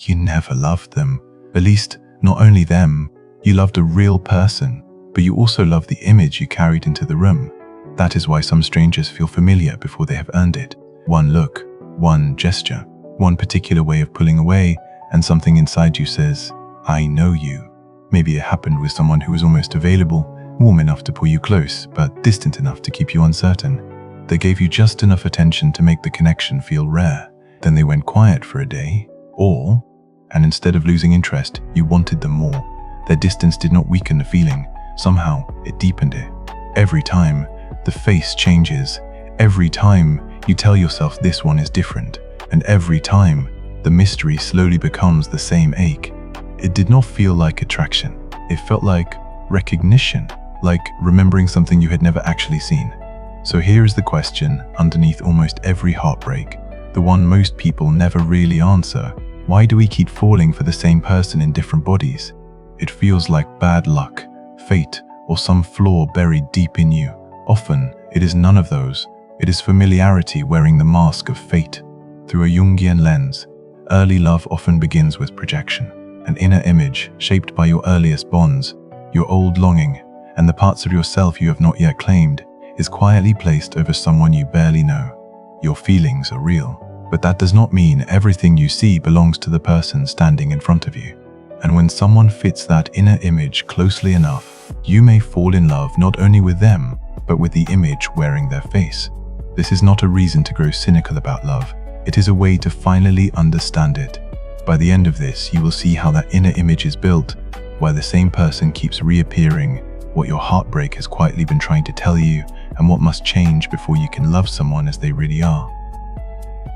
you never loved them. At least, not only them, you loved a real person, but you also loved the image you carried into the room. That is why some strangers feel familiar before they have earned it. One look, one gesture, one particular way of pulling away, and something inside you says, I know you. Maybe it happened with someone who was almost available, warm enough to pull you close, but distant enough to keep you uncertain. They gave you just enough attention to make the connection feel rare. Then they went quiet for a day, and instead of losing interest, you wanted them more. Their distance did not weaken the feeling. Somehow, it deepened it. Every time, the face changes. Every time, you tell yourself this one is different. And every time, the mystery slowly becomes the same ache. It did not feel like attraction. It felt like recognition, like remembering something you had never actually seen. So here is the question underneath almost every heartbreak, the one most people never really answer. Why do we keep falling for the same person in different bodies? It feels like bad luck, fate, or some flaw buried deep in you. Often, it is none of those. It is familiarity wearing the mask of fate. Through a Jungian lens, early love often begins with projection, an inner image shaped by your earliest bonds, your old longing, and the parts of yourself you have not yet claimed, is quietly placed over someone you barely know. Your feelings are real, but that does not mean everything you see belongs to the person standing in front of you. And when someone fits that inner image closely enough, you may fall in love not only with them, but with the image wearing their face. This is not a reason to grow cynical about love. It is a way to finally understand it. By the end of this, you will see how that inner image is built, why the same person keeps reappearing, what your heartbreak has quietly been trying to tell you, and what must change before you can love someone as they really are.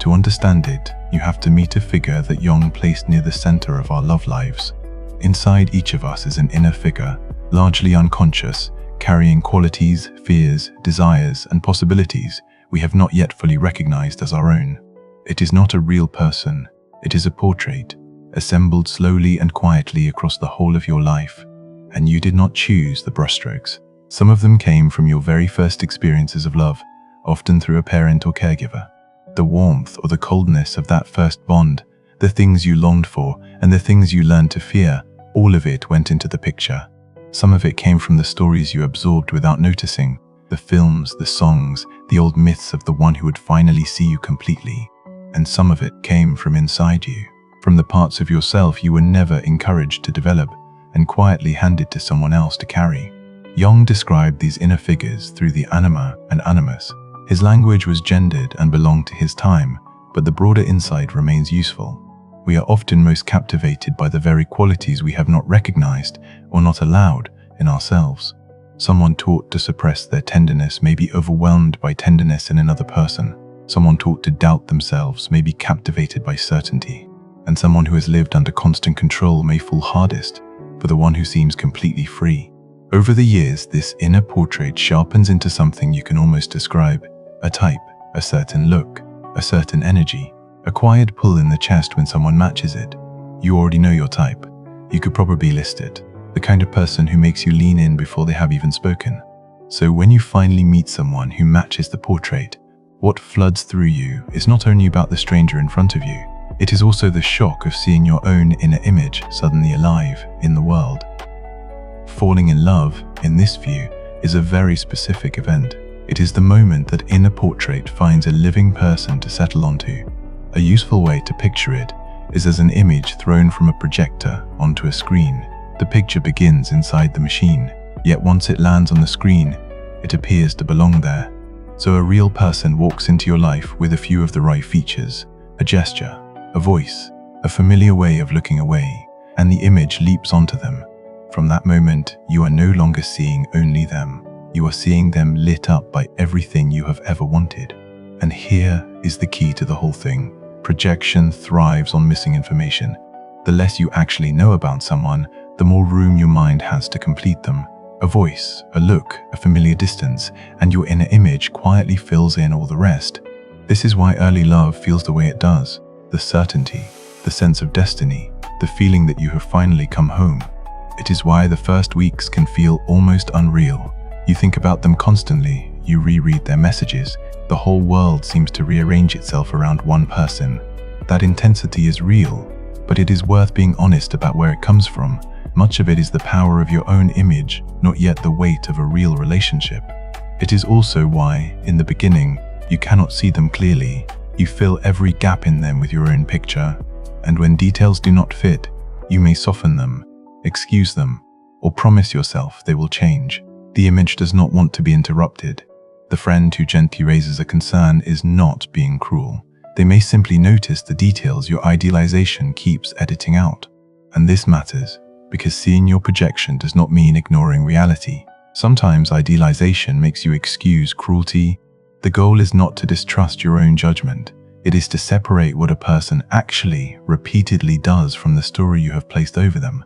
To understand it, you have to meet a figure that Jung placed near the center of our love lives. Inside each of us is an inner figure, largely unconscious, carrying qualities, fears, desires, and possibilities we have not yet fully recognized as our own. It is not a real person, it is a portrait, assembled slowly and quietly across the whole of your life. And you did not choose the brushstrokes. Some of them came from your very first experiences of love, often through a parent or caregiver. The warmth or the coldness of that first bond, the things you longed for, and the things you learned to fear, all of it went into the picture. Some of it came from the stories you absorbed without noticing, the films, the songs, the old myths of the one who would finally see you completely. And some of it came from inside you, from the parts of yourself you were never encouraged to develop and quietly handed to someone else to carry. Jung described these inner figures through the Anima and Animus. His language was gendered and belonged to his time, but the broader insight remains useful. We are often most captivated by the very qualities we have not recognized or not allowed in ourselves. Someone taught to suppress their tenderness may be overwhelmed by tenderness in another person. Someone taught to doubt themselves may be captivated by certainty. And someone who has lived under constant control may fall hardest for the one who seems completely free. Over the years, this inner portrait sharpens into something you can almost describe: a type, a certain look, a certain energy, a quiet pull in the chest when someone matches it. You already know your type. You could probably list it. The kind of person who makes you lean in before they have even spoken. So when you finally meet someone who matches the portrait, what floods through you is not only about the stranger in front of you, it is also the shock of seeing your own inner image suddenly alive in the world. Falling in love, in this view, is a very specific event. It is the moment that inner portrait finds a living person to settle onto. A useful way to picture it is as an image thrown from a projector onto a screen. The picture begins inside the machine, yet once it lands on the screen, it appears to belong there. So a real person walks into your life with a few of the right features: a gesture, a voice, a familiar way of looking away, and the image leaps onto them. From that moment, you are no longer seeing only them. You are seeing them lit up by everything you have ever wanted. And here is the key to the whole thing. Projection thrives on missing information. The less you actually know about someone, the more room your mind has to complete them. A voice, a look, a familiar distance, and your inner image quietly fills in all the rest. This is why early love feels the way it does. The certainty, the sense of destiny, the feeling that you have finally come home. It is why the first weeks can feel almost unreal. You think about them constantly, you reread their messages. The whole world seems to rearrange itself around one person. That intensity is real, but it is worth being honest about where it comes from. Much of it is the power of your own image, not yet the weight of a real relationship. It is also why, in the beginning, you cannot see them clearly. You fill every gap in them with your own picture, and when details do not fit, you may soften them, excuse them, or promise yourself they will change. The image does not want to be interrupted. The friend who gently raises a concern is not being cruel. They may simply notice the details your idealization keeps editing out. And this matters, because seeing your projection does not mean ignoring reality. Sometimes idealization makes you excuse cruelty. The goal is not to distrust your own judgment. It is to separate what a person actually, repeatedly does from the story you have placed over them.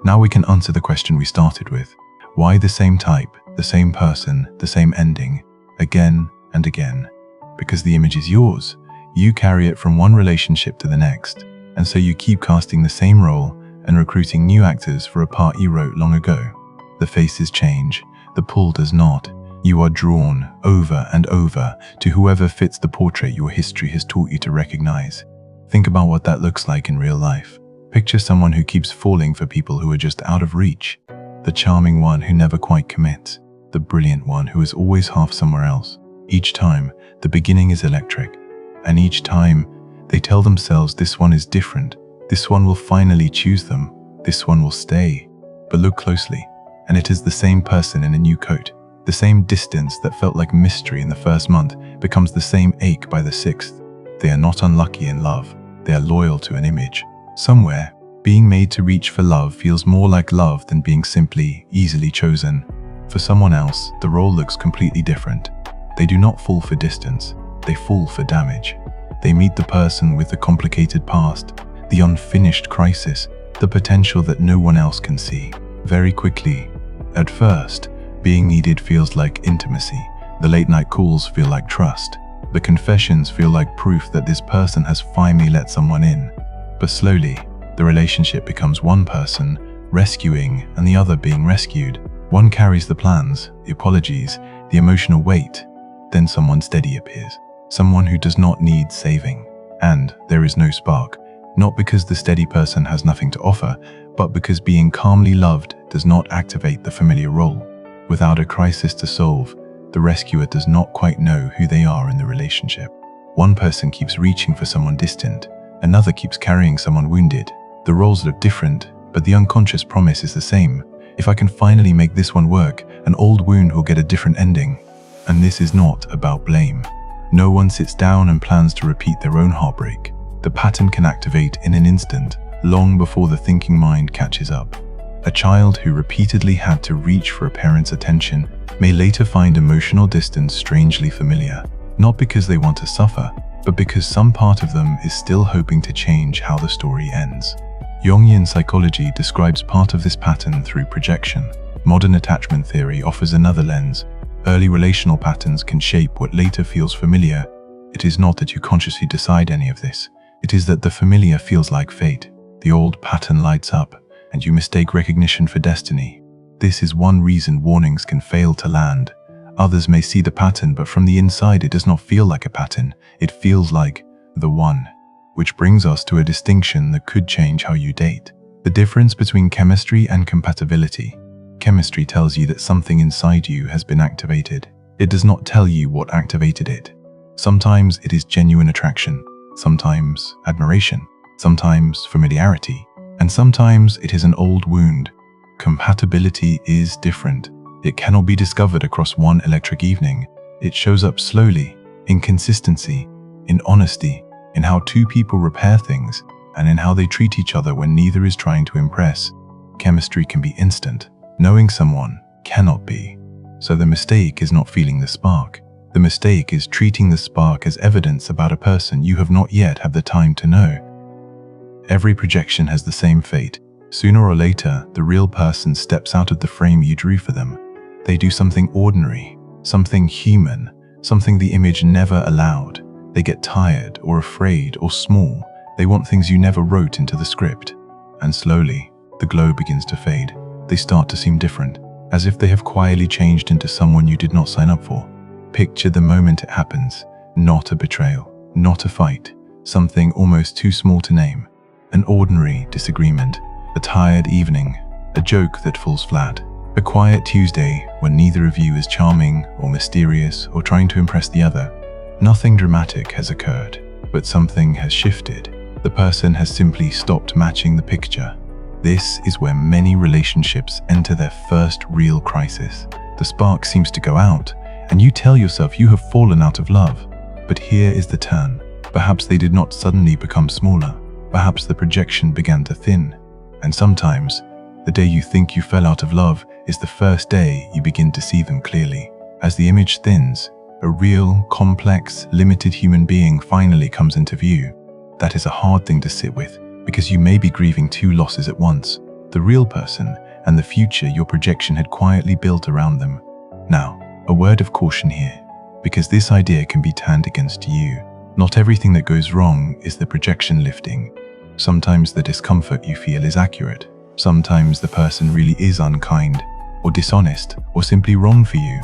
Now we can answer the question we started with. Why the same type, the same person, the same ending, again and again? Because the image is yours. You carry it from one relationship to the next, and so you keep casting the same role and recruiting new actors for a part you wrote long ago. The faces change, the pull does not. You are drawn over and over to whoever fits the portrait your history has taught you to recognize. Think about what that looks like in real life. Picture someone who keeps falling for people who are just out of reach. The charming one who never quite commits. The brilliant one who is always half somewhere else. Each time, the beginning is electric. And each time, they tell themselves this one is different. This one will finally choose them. This one will stay. But look closely, and it is the same person in a new coat. The same distance that felt like mystery in the first month becomes the same ache by the sixth. They are not unlucky in love. They are loyal to an image. Somewhere, being made to reach for love feels more like love than being simply, easily chosen. For someone else, the role looks completely different. They do not fall for distance. They fall for damage. They meet the person with the complicated past, the unfinished crisis, the potential that no one else can see. Very quickly. At first, being needed feels like intimacy. The late-night calls feel like trust. The confessions feel like proof that this person has finally let someone in. But slowly, the relationship becomes one person rescuing and the other being rescued. One carries the plans, the apologies, the emotional weight. Then someone steady appears. Someone who does not need saving. And there is no spark. Not because the steady person has nothing to offer, but because being calmly loved does not activate the familiar role. Without a crisis to solve, the rescuer does not quite know who they are in the relationship. One person keeps reaching for someone distant, another keeps carrying someone wounded. The roles look different, but the unconscious promise is the same. If I can finally make this one work, an old wound will get a different ending. And this is not about blame. No one sits down and plans to repeat their own heartbreak. The pattern can activate in an instant, long before the thinking mind catches up. A child who repeatedly had to reach for a parent's attention may later find emotional distance strangely familiar, not because they want to suffer, but because some part of them is still hoping to change how the story ends. Jungian psychology describes part of this pattern through projection. Modern attachment theory offers another lens. Early relational patterns can shape what later feels familiar. It is not that you consciously decide any of this. It is that the familiar feels like fate. The old pattern lights up, and you mistake recognition for destiny. This is one reason warnings can fail to land. Others may see the pattern, but from the inside it does not feel like a pattern. It feels like the one. Which brings us to a distinction that could change how you date. The difference between chemistry and compatibility. Chemistry tells you that something inside you has been activated. It does not tell you what activated it. Sometimes it is genuine attraction, sometimes admiration, sometimes familiarity, and sometimes it is an old wound. Compatibility is different. It cannot be discovered across one electric evening. It shows up slowly, in consistency, in honesty, in how two people repair things, and in how they treat each other when neither is trying to impress. Chemistry can be instant. Knowing someone cannot be. So the mistake is not feeling the spark. The mistake is treating the spark as evidence about a person you have not yet had the time to know. Every projection has the same fate. Sooner or later, the real person steps out of the frame you drew for them. They do something ordinary, something human, something the image never allowed. They get tired or afraid or small. They want things you never wrote into the script. And slowly, the glow begins to fade. They start to seem different, as if they have quietly changed into someone you did not sign up for. Picture the moment it happens. Not a betrayal, not a fight, something almost too small to name. An ordinary disagreement, a tired evening, a joke that falls flat, a quiet Tuesday when neither of you is charming or mysterious or trying to impress the other. Nothing dramatic has occurred, but something has shifted. The person has simply stopped matching the picture. This is where many relationships enter their first real crisis. The spark seems to go out, and you tell yourself you have fallen out of love. But here is the turn. Perhaps they did not suddenly become smaller. Perhaps the projection began to thin. And sometimes, the day you think you fell out of love is the first day you begin to see them clearly. As the image thins, a real, complex, limited human being finally comes into view. That is a hard thing to sit with, because you may be grieving two losses at once, the real person and the future your projection had quietly built around them. Now, a word of caution here, because this idea can be turned against you. Not everything that goes wrong is the projection lifting. Sometimes the discomfort you feel is accurate. Sometimes the person really is unkind, or dishonest, or simply wrong for you,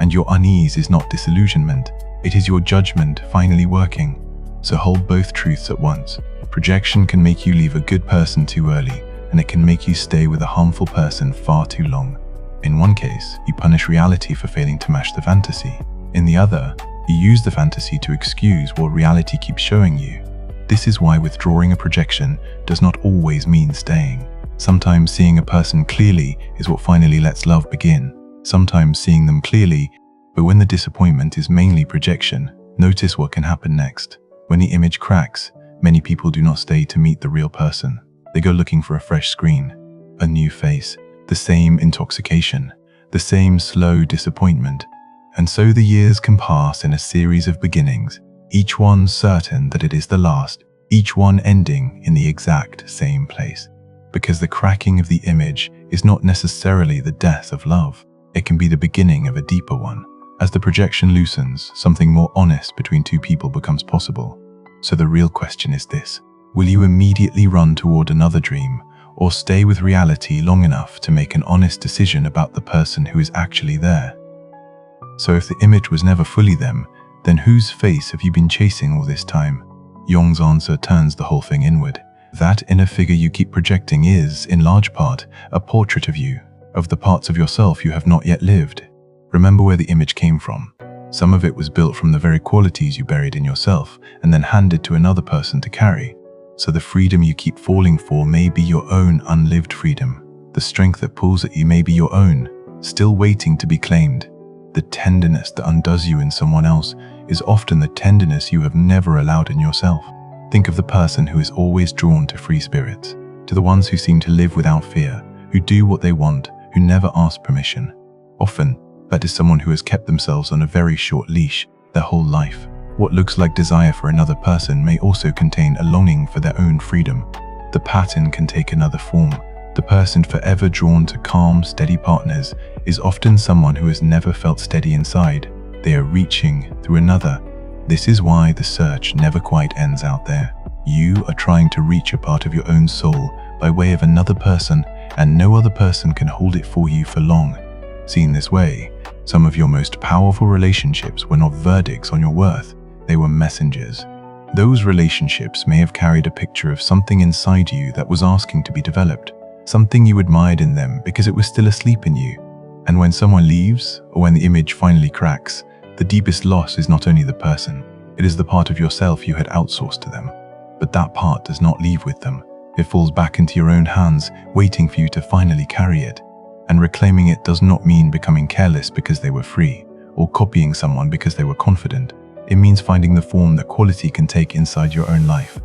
and your unease is not disillusionment, it is your judgment finally working. So hold both truths at once. Projection can make you leave a good person too early, and it can make you stay with a harmful person far too long. In one case, you punish reality for failing to match the fantasy. In the other, you use the fantasy to excuse what reality keeps showing you. This is why withdrawing a projection does not always mean staying. Sometimes seeing a person clearly is what finally lets love begin. Sometimes seeing them clearly, but when the disappointment is mainly projection, notice what can happen next. When the image cracks, many people do not stay to meet the real person. They go looking for a fresh screen, a new face, the same intoxication, the same slow disappointment. And so the years can pass in a series of beginnings, each one certain that it is the last, each one ending in the exact same place. Because the cracking of the image is not necessarily the death of love. It can be the beginning of a deeper one. As the projection loosens, something more honest between two people becomes possible. So the real question is this: will you immediately run toward another dream, or stay with reality long enough to make an honest decision about the person who is actually there? So if the image was never fully them, then whose face have you been chasing all this time? Jung's answer turns the whole thing inward. That inner figure you keep projecting is, in large part, a portrait of you, of the parts of yourself you have not yet lived. Remember where the image came from. Some of it was built from the very qualities you buried in yourself and then handed to another person to carry. So the freedom you keep falling for may be your own unlived freedom. The strength that pulls at you may be your own, still waiting to be claimed. The tenderness that undoes you in someone else is often the tenderness you have never allowed in yourself. Think of the person who is always drawn to free spirits, to the ones who seem to live without fear, who do what they want, who never ask permission. Often, that is someone who has kept themselves on a very short leash their whole life. What looks like desire for another person may also contain a longing for their own freedom. The pattern can take another form. The person forever drawn to calm, steady partners is often someone who has never felt steady inside. They are reaching through another. This is why the search never quite ends out there. You are trying to reach a part of your own soul by way of another person, and no other person can hold it for you for long. Seen this way, some of your most powerful relationships were not verdicts on your worth, they were messengers. Those relationships may have carried a picture of something inside you that was asking to be developed, something you admired in them because it was still asleep in you. And when someone leaves, or when the image finally cracks, the deepest loss is not only the person, it is the part of yourself you had outsourced to them. But that part does not leave with them. It falls back into your own hands, waiting for you to finally carry it. And reclaiming it does not mean becoming careless because they were free, or copying someone because they were confident. It means finding the form that quality can take inside your own life.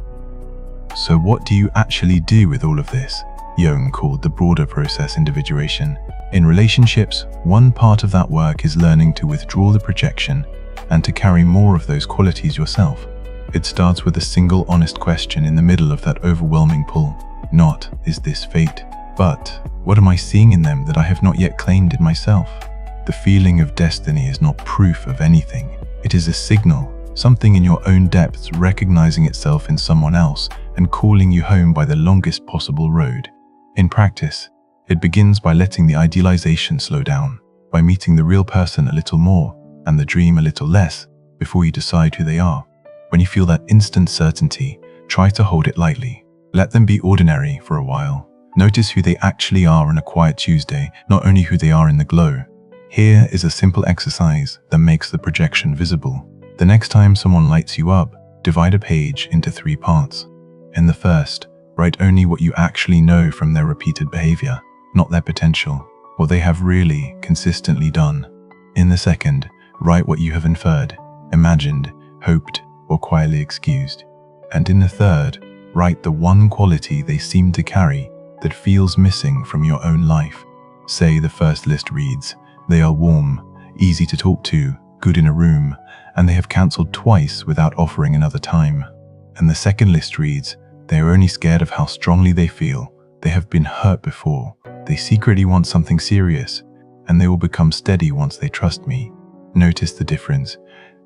So what do you actually do with all of this? Jung called the broader process individuation. In relationships, one part of that work is learning to withdraw the projection and to carry more of those qualities yourself. It starts with a single honest question in the middle of that overwhelming pull. Not, is this fate? But, what am I seeing in them that I have not yet claimed in myself? The feeling of destiny is not proof of anything. It is a signal, something in your own depths recognizing itself in someone else and calling you home by the longest possible road. In practice, it begins by letting the idealization slow down, by meeting the real person a little more and the dream a little less before you decide who they are. When you feel that instant certainty, try to hold it lightly. Let them be ordinary for a while. Notice who they actually are on a quiet Tuesday, not only who they are in the glow. Here is a simple exercise that makes the projection visible. The next time someone lights you up, divide a page into 3 parts. In the first, write only what you actually know from their repeated behavior, not their potential, what they have really consistently done. In the second, write what you have inferred, imagined, hoped, or quietly excused. And in the third, write the one quality they seem to carry that feels missing from your own life. Say the first list reads, they are warm, easy to talk to, good in a room, and they have cancelled twice without offering another time. And the second list reads, they are only scared of how strongly they feel, they have been hurt before, they secretly want something serious, and they will become steady once they trust me. Notice the difference.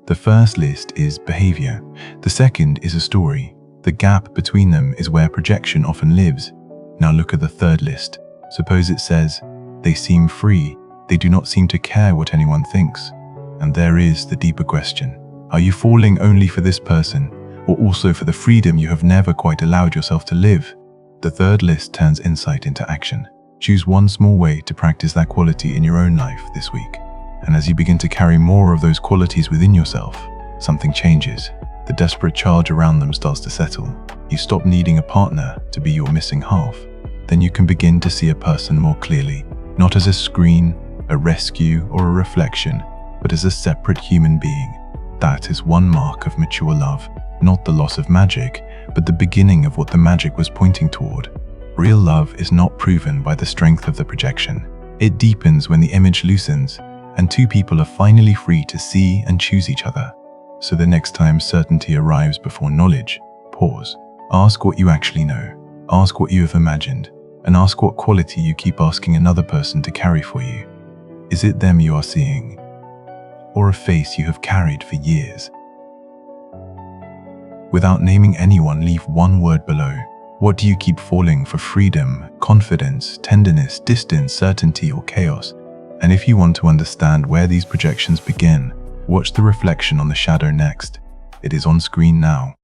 The first list is behavior. The second is a story. The gap between them is where projection often lives. Now look at the third list. Suppose it says, they seem free, they do not seem to care what anyone thinks. And there is the deeper question. Are you falling only for this person, or also for the freedom you have never quite allowed yourself to live? The third list turns insight into action. Choose one small way to practice that quality in your own life this week. And as you begin to carry more of those qualities within yourself, something changes. The desperate charge around them starts to settle. You stop needing a partner to be your missing half. Then you can begin to see a person more clearly, not as a screen, a rescue, or a reflection, but as a separate human being. That is one mark of mature love, not the loss of magic, but the beginning of what the magic was pointing toward. Real love is not proven by the strength of the projection. It deepens when the image loosens, and two people are finally free to see and choose each other. So the next time certainty arrives before knowledge, pause. Ask what you actually know. Ask what you have imagined, and ask what quality you keep asking another person to carry for you. Is it them you are seeing, or a face you have carried for years? Without naming anyone, leave one word below. What do you keep falling for? Freedom, confidence, tenderness, distance, certainty, or chaos? And if you want to understand where these projections begin, watch the reflection on the shadow next. It is on screen now.